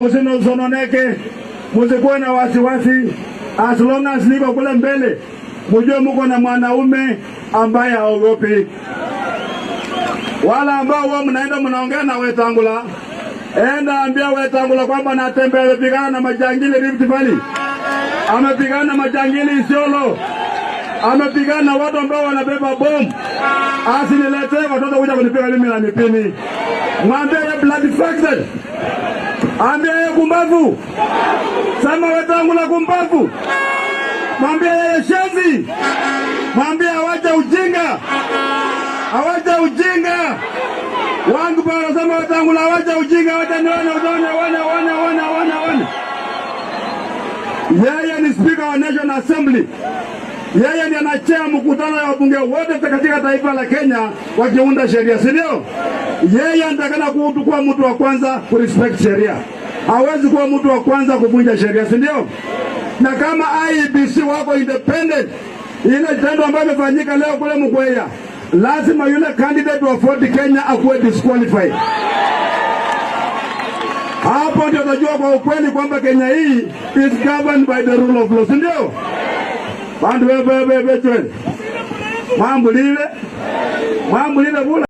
Msononeke, msikuwe na wasiwasi. As long as niko kule mbele, mjue mko na mwanaume ambaye haogopi. Wala ambao wao mnaenda mnaongea na Wetangula, enda ambia Wetangula kwamba natembea amepigana na majangili Rift Valley. Amepigana na majangili Isiolo. Amepigana na watu ambao wanabeba bomu. Asiniletee watoto kuja kunipiga mimi na mipini. Mwambie ya blood factor. Ambia yeye kumbavu. Sema Wetangula kumbavu. Mwambia yeye shenzi. Mwambia awacha ujinga. Awacha ujinga. Wangu pa sema Wetangula awacha ujinga, awacha nione. Yeye ni speaker wa National Assembly. Yeye ndiye anachea mkutano wa wabunge wote katika taifa la Kenya wakiunda sheria, si ndio? Yeye anatakana kuwa mtu wa kwanza ku respect sheria. Hawezi kuwa mtu wa kwanza kuvunja sheria, si ndio? Na kama IEBC wako independent, ile tendo ambayo imefanyika leo kule Mkwea, lazima yule candidate wa Ford Kenya akuwe disqualified. Hapo ndio utajua kwa ukweli kwamba Kenya hii is governed by the rule of law, si ndio? Bandu wewe mambo lile bula